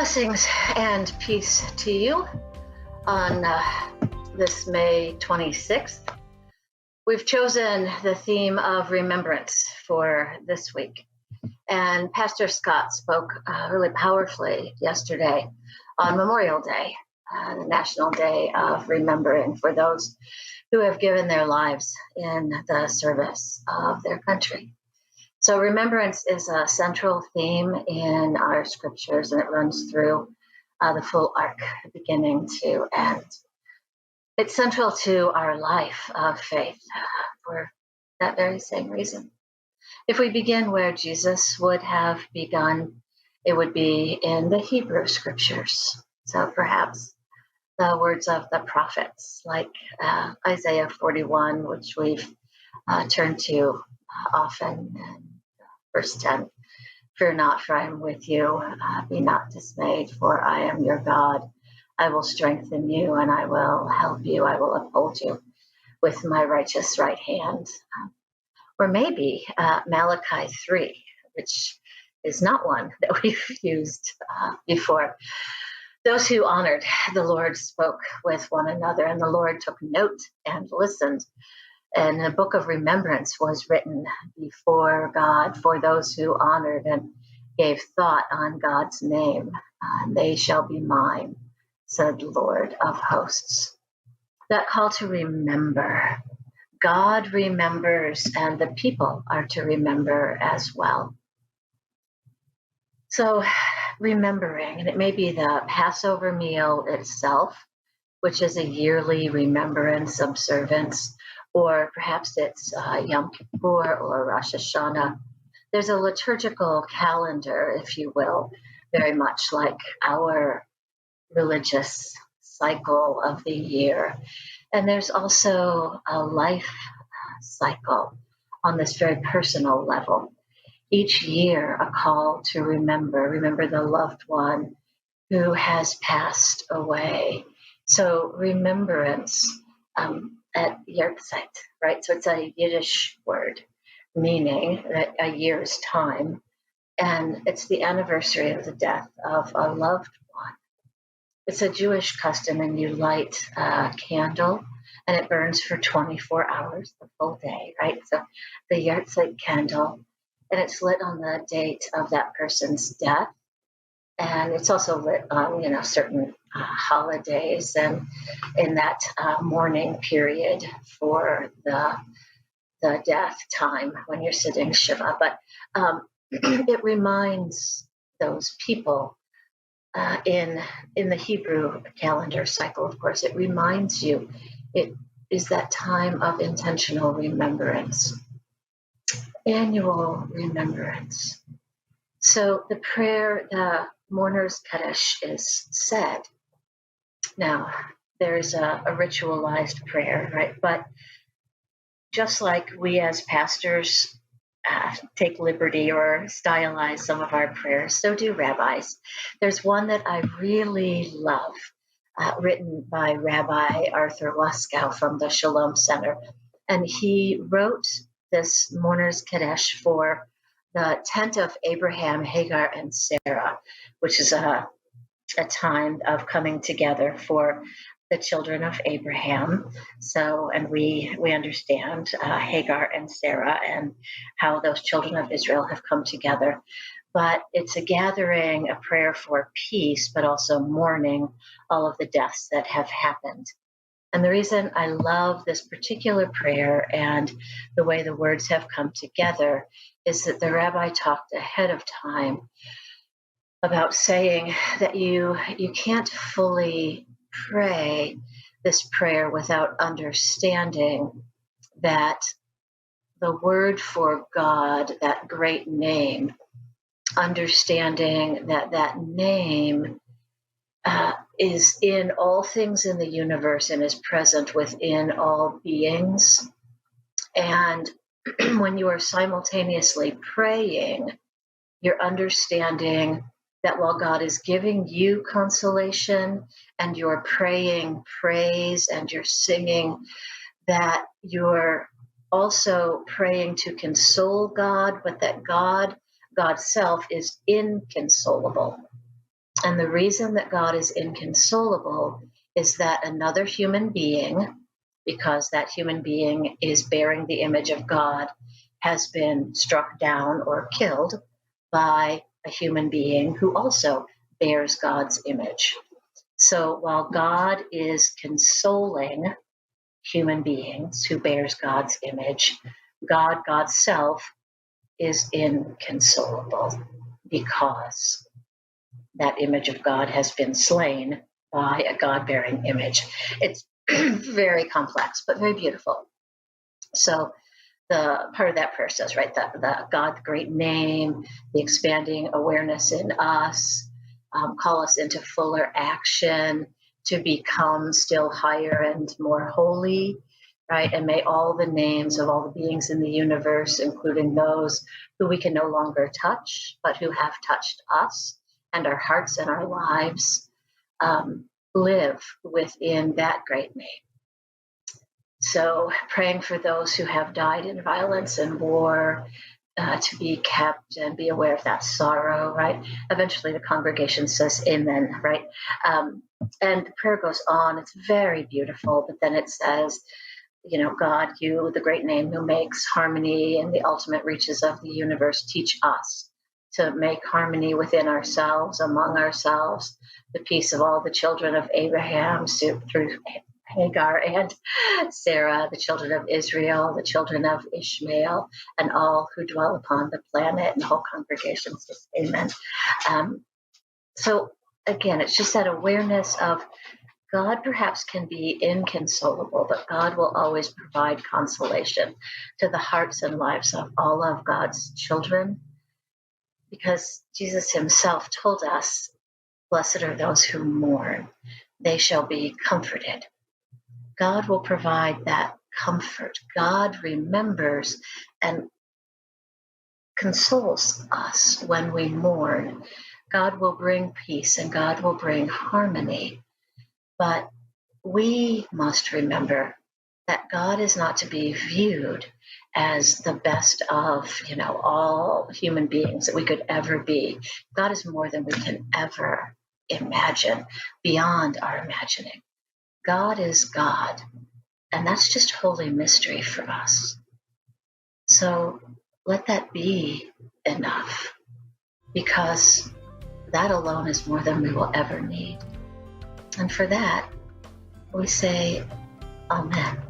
Blessings and peace to you on this May 26th. We've chosen the theme of remembrance for this week. And Pastor Scott spoke really powerfully yesterday on Memorial Day, the National Day of Remembering for those who have given their lives in the service of their country. So remembrance is a central theme in our scriptures, and it runs through the full arc, beginning to end. It's central to our life of faith for that very same reason. If we begin where Jesus would have begun, it would be in the Hebrew scriptures. So perhaps the words of the prophets, like Isaiah 41, which we've turned to often. Verse 10, fear not, for I am with you. Be not dismayed, for I am your God. I will strengthen you and I will help you. I will uphold you with my righteous right hand. Or maybe Malachi 3, which is not one that we've used before. Those who honored the Lord spoke with one another, and the Lord took note and listened. And a book of remembrance was written before God for those who honored and gave thought on God's name. They shall be mine, said the Lord of hosts. That call to remember. God remembers, and the people are to remember as well. So remembering, and it may be the Passover meal itself, which is a yearly remembrance observance, or perhaps it's Yom Kippur or Rosh Hashanah. There's a liturgical calendar, if you will, very much like our religious cycle of the year. And there's also a life cycle on this very personal level. Each year, a call to remember the loved one who has passed away. So remembrance, at Yahrzeit, right? So it's a Yiddish word meaning a year's time. And it's the anniversary of the death of a loved one. It's a Jewish custom, and you light a candle and it burns for 24 hours, the full day, right? So the Yahrzeit candle, and it's lit on the date of that person's death. And it's also lit on, certain holidays and in that mourning period for the death time when you're sitting Shiva. But it reminds those people in the Hebrew calendar cycle, of course, it reminds you it is that time of intentional remembrance, annual remembrance. So the prayer, the Mourner's Kaddish, is said. Now, there's a ritualized prayer, right? But just like we as pastors take liberty or stylize some of our prayers, so do rabbis. There's one that I really love, written by Rabbi Arthur Waskow from the Shalom Center. And he wrote this Mourner's Kaddish for the tent of Abraham, Hagar, and Sarah, which is a time of coming together for the children of Abraham. So, and we understand Hagar and Sarah and how those children of Israel have come together. But it's a gathering, a prayer for peace, but also mourning all of the deaths that have happened. And the reason I love this particular prayer and the way the words have come together is that the rabbi talked ahead of time about saying that you can't fully pray this prayer without understanding that the word for God, that great name, understanding that that name is in all things in the universe and is present within all beings. And when you are simultaneously praying, you're understanding that while God is giving you consolation and you're praying praise and you're singing, that you're also praying to console God, but that God's self is inconsolable. And the reason that God is inconsolable is that another human being, because that human being is bearing the image of God, has been struck down or killed by a human being who also bears God's image. So while God is consoling human beings who bears God's image, God's self, is inconsolable because that image of God has been slain by a God-bearing image. It's very complex, but very beautiful. So the part of that prayer says, right, the God, the great name, the expanding awareness in us, call us into fuller action to become still higher and more holy, right? And may all the names of all the beings in the universe, including those who we can no longer touch, but who have touched us and our hearts and our lives, live within that great name. So praying for those who have died in violence and war, to be kept and be aware of that sorrow, right? Eventually the congregation says amen, right? And the prayer goes on. It's very beautiful, but then it says, God, you, the great name who makes harmony in the ultimate reaches of the universe, teach us to make harmony within ourselves, among ourselves, the peace of all the children of Abraham through Hagar and Sarah, the children of Israel, the children of Ishmael, and all who dwell upon the planet. And the whole congregation says amen. So again, it's just that awareness of God perhaps can be inconsolable, but God will always provide consolation to the hearts and lives of all of God's children, because Jesus himself told us, blessed are those who mourn, they shall be comforted. God will provide that comfort. God remembers and consoles us when we mourn. God will bring peace and God will bring harmony. But we must remember that God is not to be viewed as the best of, all human beings that we could ever be. God is more than we can ever imagine, beyond our imagining. God is God. And that's just holy mystery for us. So let that be enough, because that alone is more than we will ever need. And for that, we say, Amen.